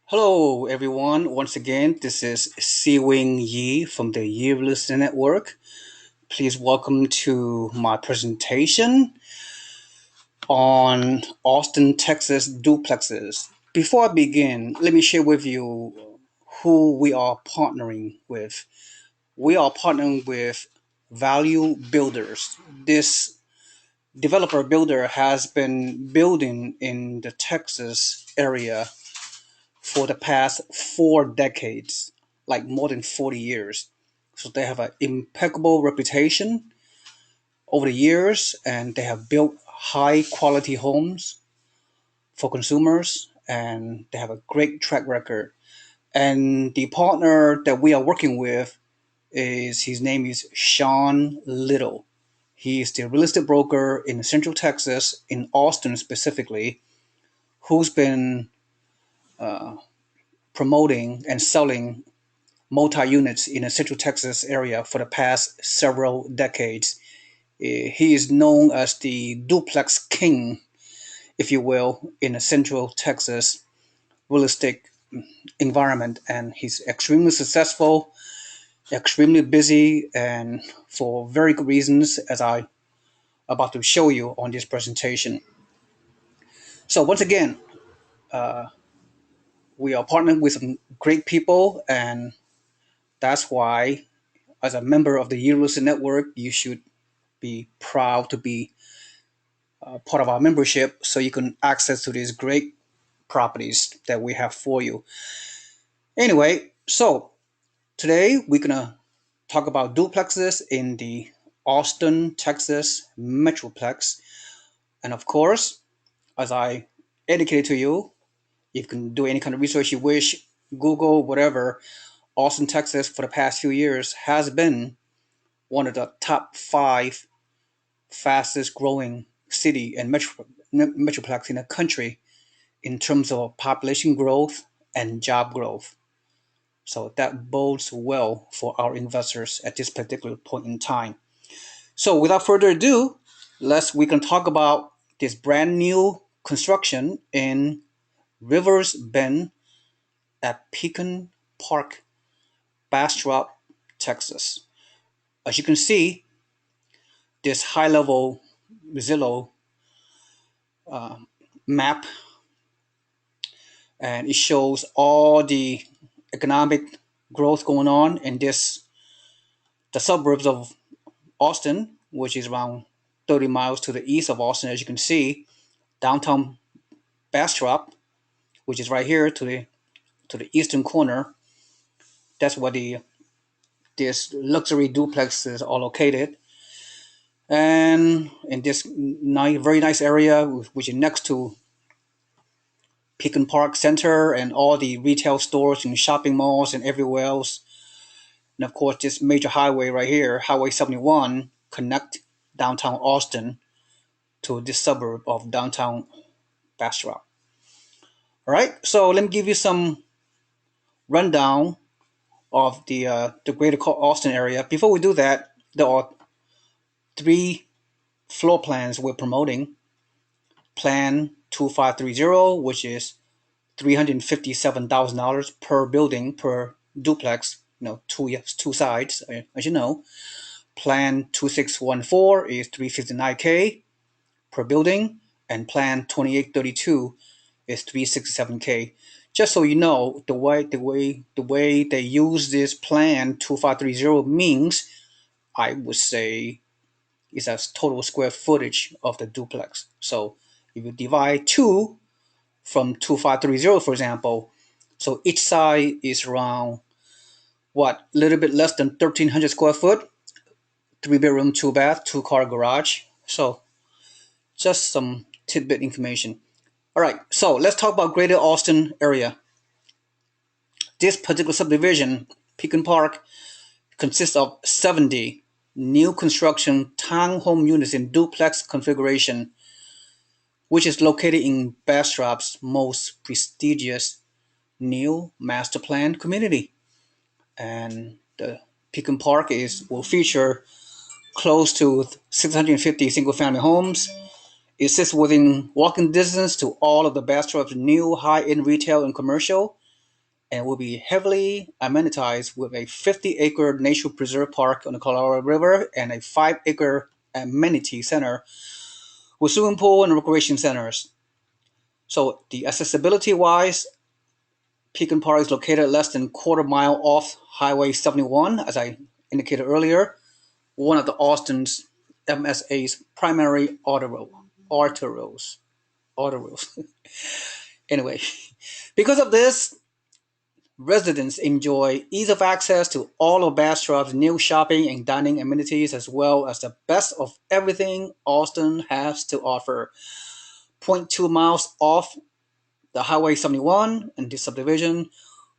Hello, everyone. Once again, this is Wing Yi from the Yi Real Estate Network. Please welcome to my presentation on Austin, Texas duplexes. Before I begin, let me share with you who we are partnering with. We are partnering with Value Builders. This developer builder has been building in the Texas area for the past 4 decades, like more than 40 years. So they have an impeccable reputation over the years, and they have built high quality homes for consumers, and they have a great track record. And the partner that we are working with is his name is Sean Little. He is the real estate broker in Central Texas, in Austin specifically, who's been promoting and selling multi-units in the Central Texas area for the past several decades. He is known as the duplex king, if you will, in the Central Texas real estate environment, and he's extremely successful, extremely busy, and for very good reasons, as I about to show you on this presentation. So once again, we are partnering with some great people, and that's why, as a member of the Real Estate Network, you should be proud to be part of our membership so you can access to these great properties that we have for you. Anyway, so today we're gonna talk about duplexes in the Austin, Texas metroplex. And of course, as I indicated to you, you can do any kind of research you wish, Google, whatever. Austin, Texas, for the past few years has been one of the top five fastest growing city and metroplex in the country in terms of population growth and job growth. So that bodes well for our investors at this particular point in time. So without further ado, we can talk about this brand new construction in Rivers Bend at Pecan Park, Bastrop, Texas. As you can see, this high level Zillow map, and it shows all the economic growth going on in the suburbs of Austin, which is around 30 miles to the east of Austin. As you can see, downtown Bastrop, which is right here to the eastern corner, that's where the this luxury duplexes are located. And in this very nice area, which is next to Pecan Park Center and all the retail stores and shopping malls and everywhere else. And of course, this major highway right here, Highway 71, connect downtown Austin to this suburb of downtown Bastrop. All right, so let me give you some rundown of the greater Austin area. Before we do that, there are three floor plans we're promoting. Plan 2530, which is $357,000 per building per duplex. Two sides, as you know. Plan 2614 is 359K per building, and Plan 2832 is 367K. Just so you know, the way they use this Plan 2530 means, I would say, is as total square footage of the duplex. So if you divide two from 2530, for example, so each side is around what, a little bit less than 1,300 square foot, 3 bedroom, 2 bath, 2 car garage. So just some tidbit information. All right, so let's talk about Greater Austin area. This particular subdivision, Pecan Park, consists of 70 new construction townhome units in duplex configuration, which is located in Bastrop's most prestigious new master plan community. And the Pecan Park will feature close to 650 single-family homes. It sits within walking distance to all of the Bastrop's new high-end retail and commercial, and will be heavily amenitized with a 50-acre nature preserve park on the Colorado River and a 5-acre amenity center with swimming pool and recreation centers. So the accessibility wise, Pecan Park is located less than a quarter mile off Highway 71, as I indicated earlier, one of the Austin's MSA's primary arterials. Arterials. Anyway, because of this, residents enjoy ease of access to all of Bastrop's new shopping and dining amenities, as well as the best of everything Austin has to offer. Point 0.2 miles off the Highway 71 in this subdivision,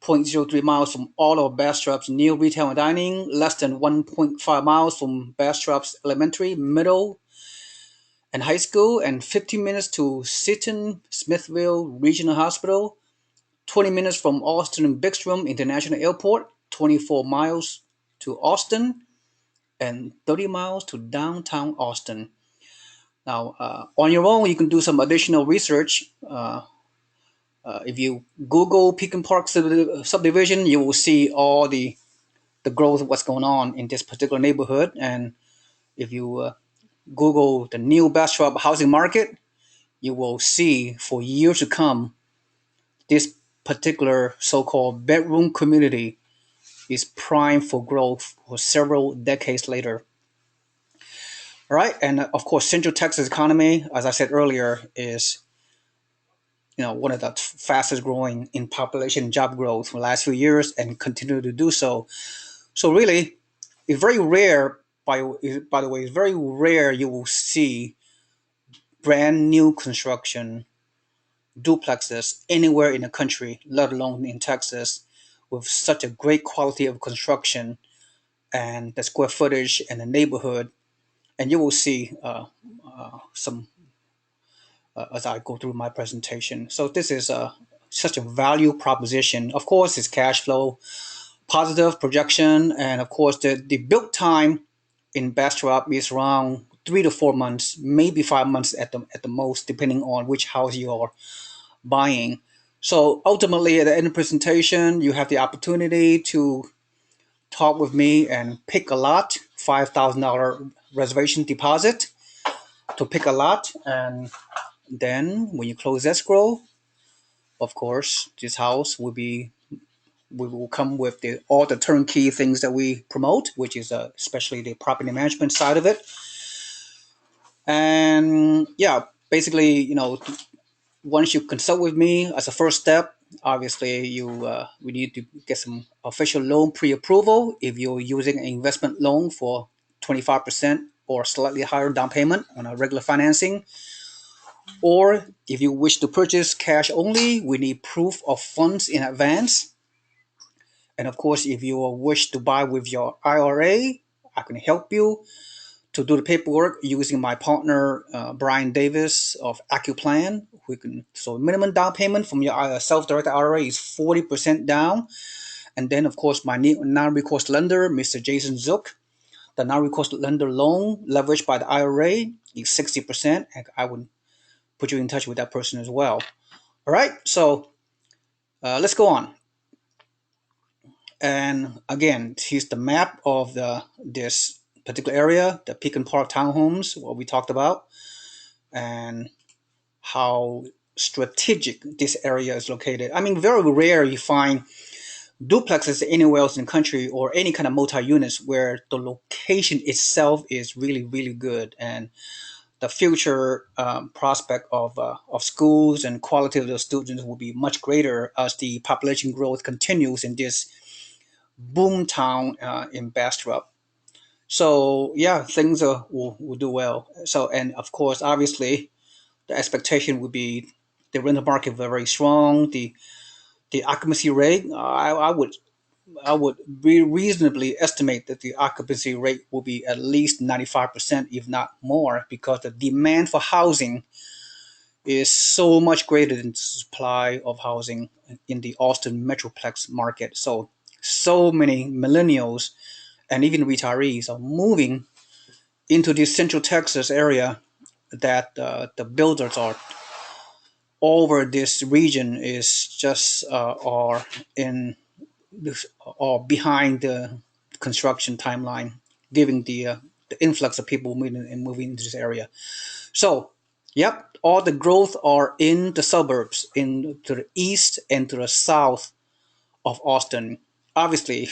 0.03 miles from all of Bastrop's new retail and dining, less than 1.5 miles from Bastrop's elementary, middle, and high school, and 15 minutes to Seton Smithville Regional Hospital, 20 minutes from Austin Bigstrom International Airport, 24 miles to Austin, and 30 miles to downtown Austin. Now, on your own, you can do some additional research. If you Google Pecan Park subdivision, you will see all the growth of what's going on in this particular neighborhood. And if you Google the new Bastrop housing market, you will see for years to come this particular so-called bedroom community is primed for growth for several decades later. All right, and of course, Central Texas economy, as I said earlier, is one of the fastest growing in population and job growth for the last few years and continue to do so. So really, it's very rare. By the way, it's very rare you will see brand new construction duplexes anywhere in the country, let alone in Texas, with such a great quality of construction and the square footage and the neighborhood. And you will see some as I go through my presentation. So this is such a value proposition. Of course, it's cash flow positive projection, and of course the build time in Bastrop is around 3 to 4 months, maybe 5 months at the most, depending on which house you are buying. So ultimately, at the end of the presentation, you have the opportunity to talk with me and pick a lot, $5,000 reservation deposit to pick a lot, and then when you close escrow, of course, this house we will come with all the turnkey things that we promote, which is especially the property management side of it. And yeah, basically, once you consult with me as a first step, obviously we need to get some official loan pre-approval if you're using an investment loan for 25% or slightly higher down payment on a regular financing. Or if you wish to purchase cash only, we need proof of funds in advance. And of course, if you wish to buy with your IRA, I can help you to do the paperwork using my partner, Brian Davis of AccuPlan. So minimum down payment from your self-directed IRA is 40% down. And then, of course, my non-recourse lender, Mr. Jason Zook, the non-recourse lender loan leveraged by the IRA is 60%. And I would put you in touch with that person as well. All right, so let's go on. And again, here's the map of this particular area, the Pecan Park townhomes, what we talked about, and how strategic this area is located. I mean, very rare you find duplexes anywhere else in the country or any kind of multi-units where the location itself is really, really good. And the future prospect of schools and quality of the students will be much greater as the population growth continues in this boom town in Bastrop. So yeah, things will do well. So, and of course, obviously, the expectation would be the rental market very strong. The occupancy rate, I would reasonably estimate that the occupancy rate will be at least 95%, if not more, because the demand for housing is so much greater than the supply of housing in the Austin metroplex market. So many millennials and even retirees are moving into this Central Texas area that the builders are over this region is just are in this or behind the construction timeline, giving the influx of people moving into this area. So, yep, all the growth are in the suburbs, in to the east and to the south of Austin. Obviously,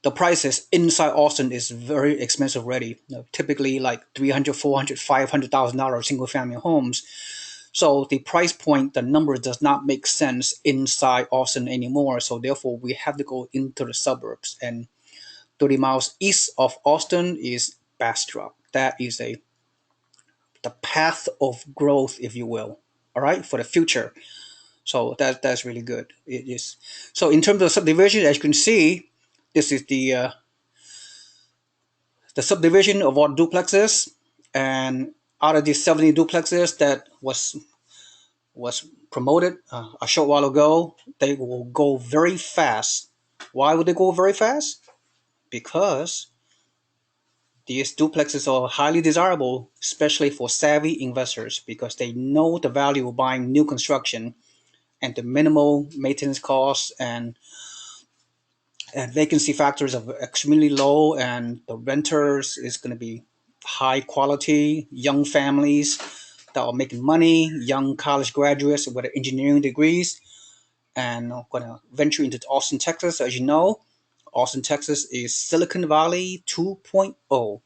the prices inside Austin is very expensive already. Typically, like 300, 400, $500,000 single family homes. So the price point, the number does not make sense inside Austin anymore. So therefore, we have to go into the suburbs. And 30 miles east of Austin is Bastrop. That is the path of growth, if you will. All right, for the future. So that's really good. It is. So in terms of subdivision, as you can see, this is the subdivision of our duplexes, and out of these 70 duplexes that was promoted a short while ago, they will go very fast. Why would they go very fast? Because these duplexes are highly desirable, especially for savvy investors, because they know the value of buying new construction and the minimal maintenance costs and vacancy factors are extremely low, and the renters is going to be high quality, young families that are making money, young college graduates with engineering degrees, and going to venture into Austin, Texas. As you know, Austin, Texas is Silicon Valley 2.0.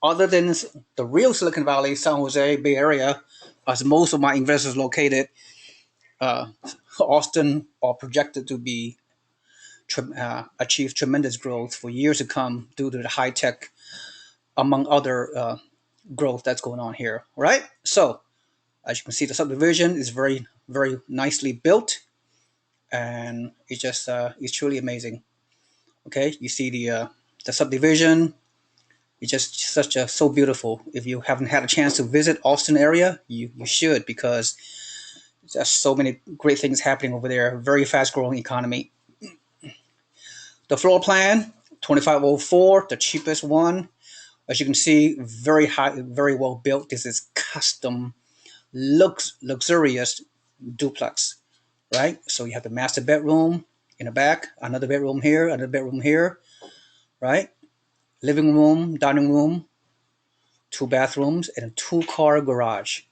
Other than the real Silicon Valley, San Jose Bay Area, as most of my investors located, uh, Austin are projected to be achieve tremendous growth for years to come due to the high tech, among other growth that's going on here. Right. So as you can see, the subdivision is very very nicely built, and it's truly amazing. Okay, you see the subdivision. It's just such a so beautiful. If you haven't had a chance to visit Austin area, you should, because there's so many great things happening over there. Very fast growing economy. The floor plan 2504, the cheapest one. As you can see, very high, very well built. This is custom, luxurious duplex, right? So you have the master bedroom in the back, another bedroom here, another bedroom here, right? Living room, dining room, two bathrooms, and a two-car garage.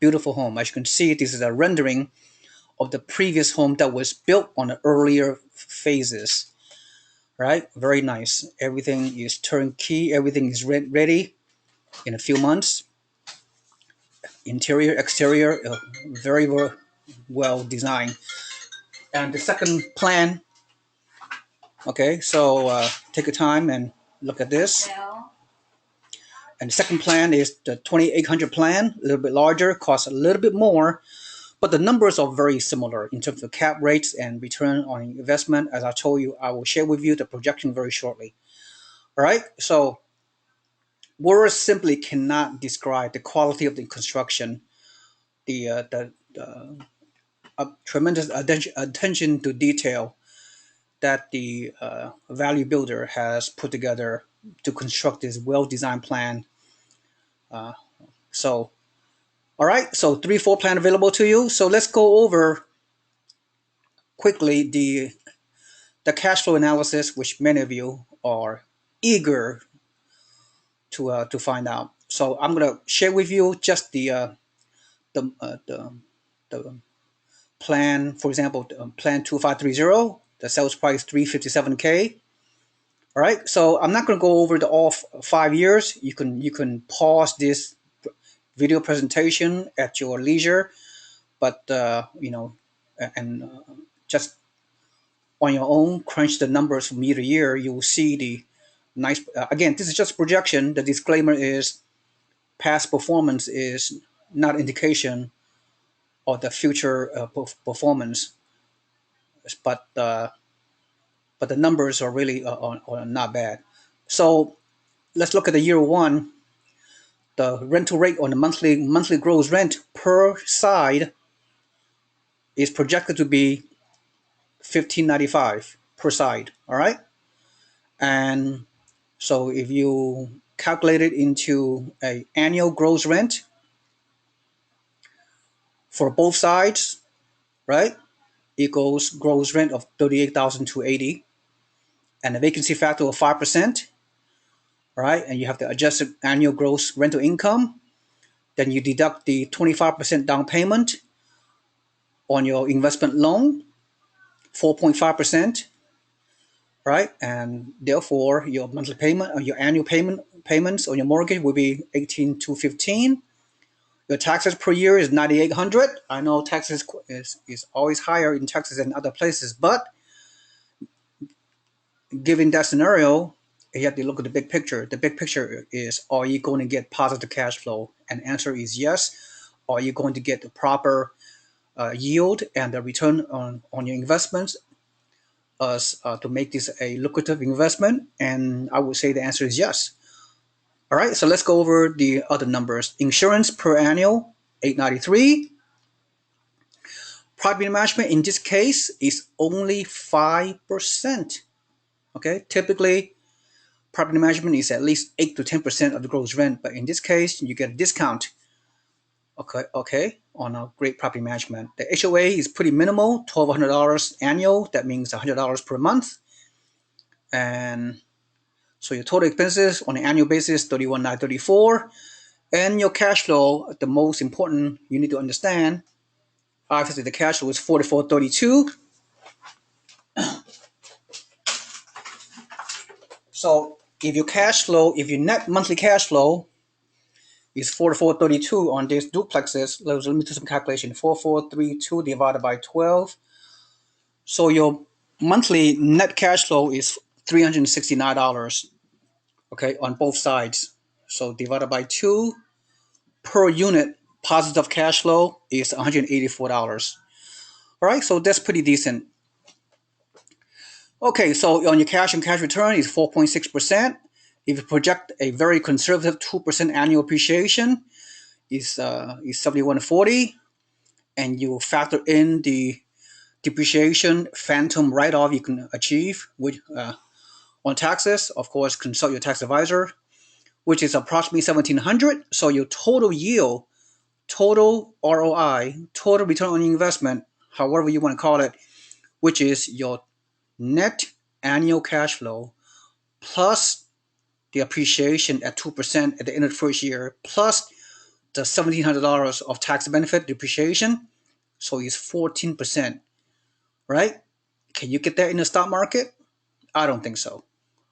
Beautiful home. As you can see, this is a rendering of the previous home that was built on the earlier phases, right? Very nice. Everything is turnkey. Everything is ready in a few months. Interior, exterior, very well designed. And the second plan, okay, so take your time and look at this. And the second plan is the 2800 plan, a little bit larger, costs a little bit more, but the numbers are very similar in terms of cap rates and return on investment. As I told you, I will share with you the projection very shortly. All right, so words simply cannot describe the quality of the construction, the tremendous attention to detail that the value builder has put together to construct this well-designed plan. So, all right, so 3-4 plan available to you. So let's go over quickly the cash flow analysis, which many of you are eager to find out. So I'm gonna share with you just the, uh, the the plan. For example, plan 2530, the sales price 357K. All right, so I'm not going to go over the all 5 years. You can pause this video presentation at your leisure, but and just on your own crunch the numbers from year to year. You will see the nice. Again, this is just projection. The disclaimer is past performance is not indication of the future performance, but the numbers are really are not bad. So let's look at the year one. The rental rate on the monthly gross rent per side is projected to be 1595 per side. All right, and so if you calculate it into a annual gross rent for both sides, right? Equals gross rent of 38,280 and a vacancy factor of 5%, right? And you have the adjusted annual gross rental income. Then you deduct the 25% down payment on your investment loan, 4.5%, right? And therefore, your monthly payment or your annual payments on your mortgage will be 18,215. Your taxes per year is 9,800. I know taxes is always higher in Texas than other places, but given that scenario, you have to look at the big picture. The big picture is: are you going to get positive cash flow? And answer is yes. Are you going to get the proper yield and the return on your investments as to make this a lucrative investment? And I would say the answer is yes. All right, so let's go over the other numbers. Insurance per annual, 893. Property management in this case is only 5%. Okay, typically property management is at least 8 to 10% of the gross rent, but in this case, you get a discount. Okay, on a great property management. The HOA is pretty minimal, $1,200 annual. That means $100 per month. And so your total expenses on an annual basis, 31,934. And your cash flow, the most important you need to understand, obviously the cash flow is 4432. So if your net monthly cash flow is 4432 on these duplexes, let me do some calculation. 4432 divided by 12. So your monthly net cash flow is $369, okay, on both sides. So divided by 2 per unit positive cash flow is $184. All right, so that's pretty decent. Okay, so on your cash and cash return is 4.6%. If you project a very conservative 2% annual appreciation, is 7140, and you factor in the depreciation phantom write-off you can achieve with on taxes. Of course, consult your tax advisor, which is approximately 1,700. So your total yield, total ROI, total return on investment, however you want to call it, which is your net annual cash flow plus the appreciation at 2% at the end of the first year, plus the $1,700 of tax benefit depreciation. So it's 14%, right? Can you get that in the stock market? I don't think so.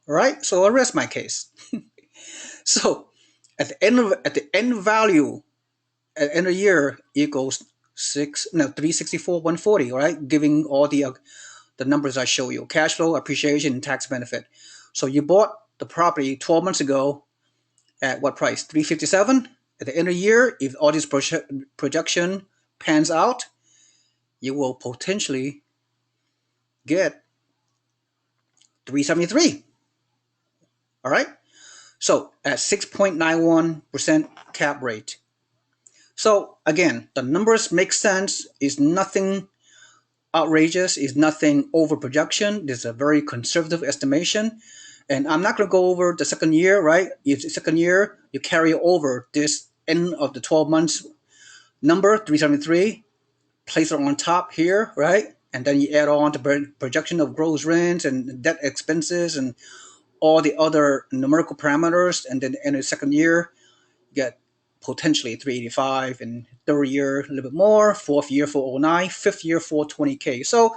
All right, so I rest my case. So at the end value at the end of the year equals 364 140, right? Giving all the numbers I show you: cash flow, appreciation, and tax benefit. So you bought the property 12 months ago at what price? 357. At the end of the year, if all this projection pans out, you will potentially get 373. All right. So at 6.91% cap rate. So again, the numbers make sense. Is nothing outrageous. Is nothing over projection. This is a very conservative estimation. And I'm not going to go over the second year, right? If the second year, you carry over this end of the 12 months number, 373, place it on top here, right? And then you add on the projection of gross rents and debt expenses and all the other numerical parameters. And then in the second year, you get potentially 385, and third year a little bit more, fourth year 409, fifth year 420K. So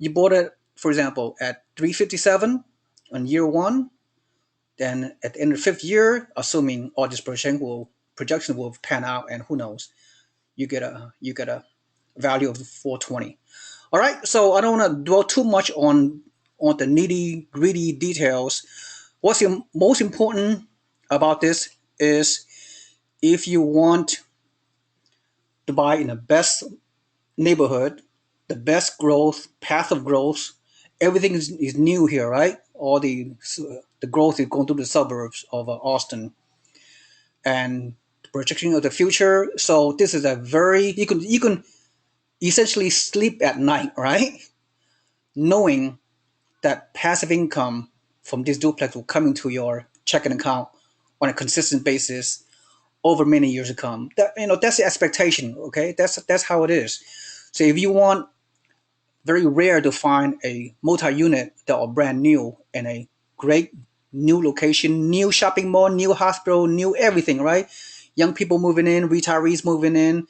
you bought it, for example, at 357 on year one. Then at the end of the fifth year, assuming all this projection will pan out, and who knows, you get a value of 420. All right, so I don't want to dwell too much on the nitty gritty details. What's most important about this is if you want to buy in the best neighborhood, the best growth, path of growth, everything is new here, right? All the growth is going through the suburbs of Austin and projection of the future. So this is a very you can essentially sleep at night, right? Knowing that passive income from this duplex will come into your checking account on a consistent basis over many years to come. That's the expectation. Okay, that's how it is. So if you want, very rare to find a multi-unit that are brand new in a great new location, new shopping mall, new hospital, new everything, right? Young people moving in, retirees moving in.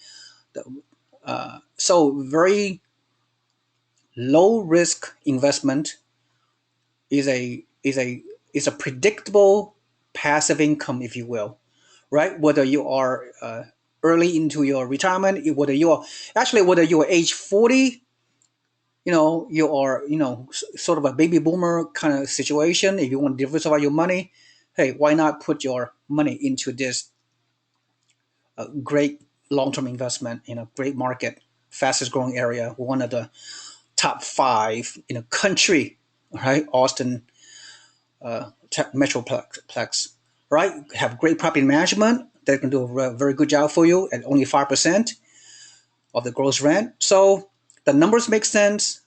So very low risk investment is a predictable passive income, if you will, right? Whether you are early into your retirement, whether you are age 40, you are sort of a baby boomer kind of situation. If you want to diversify your money, hey, why not put your money into this great long-term investment in a great market, fastest growing area, one of the top five in a country, right? Austin metroplex, right? Have great property management that can do a very good job for you at only 5% of the gross rent. So the numbers make sense,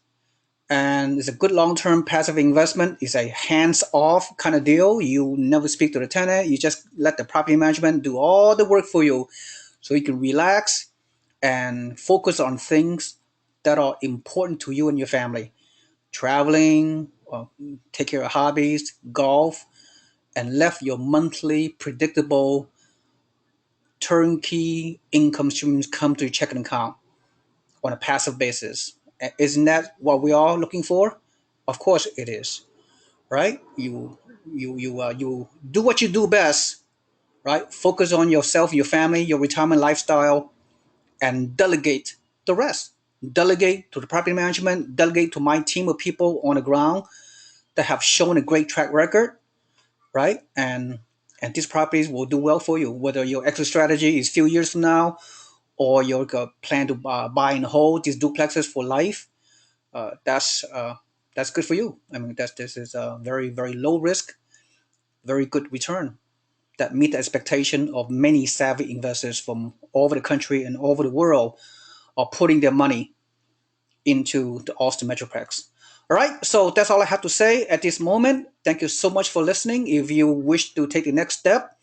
and it's a good long-term passive investment. It's a hands-off kind of deal. You never speak to the tenant. You just let the property management do all the work for you, so you can relax and focus on things that are important to you and your family. Traveling, take care of hobbies, golf, and left your monthly predictable turnkey income streams come to your checking account on a passive basis. Isn't that what we are looking for? Of course it is, right? You do what you do best, right? Focus on yourself, your family, your retirement lifestyle, and delegate the rest. Delegate to the property management, delegate to my team of people on the ground that have shown a great track record, right? And these properties will do well for you. Whether your exit strategy is few years from now, or your plan to buy and hold these duplexes for life, uh, that's uh, that's good for you. I mean, this is a very very low risk, very good return that meet the expectation of many savvy investors from all over the country and all over the world are putting their money into the Austin Metroplex. All right, so that's all I have to say at this moment. Thank you so much for listening. If you wish to take the next step,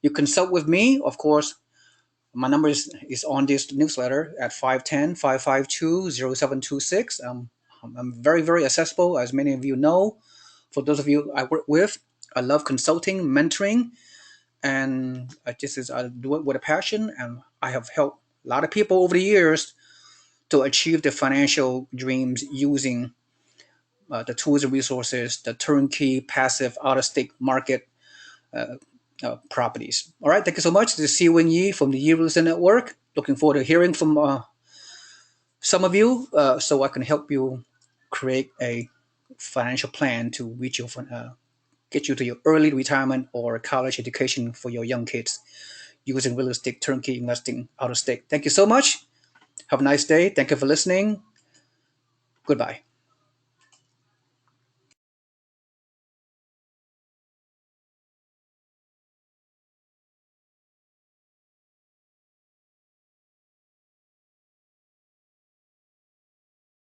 you consult with me. Of course, my number is on this newsletter at 510-552-0726. I'm very, very accessible, as many of you know. For those of you I work with, I love consulting, mentoring, and I do it with a passion. And I have helped a lot of people over the years to achieve their financial dreams using the tools and resources, the turnkey, passive, out-of-state market properties. All right, thank you so much. This is Si Wing Yi from the Yi Real Estate Network. Looking forward to hearing from some of you, so I can help you create a financial plan to reach your get you to your early retirement or college education for your young kids using real estate turnkey investing out of state. Thank you so much. Have a nice day. Thank you for listening. Goodbye.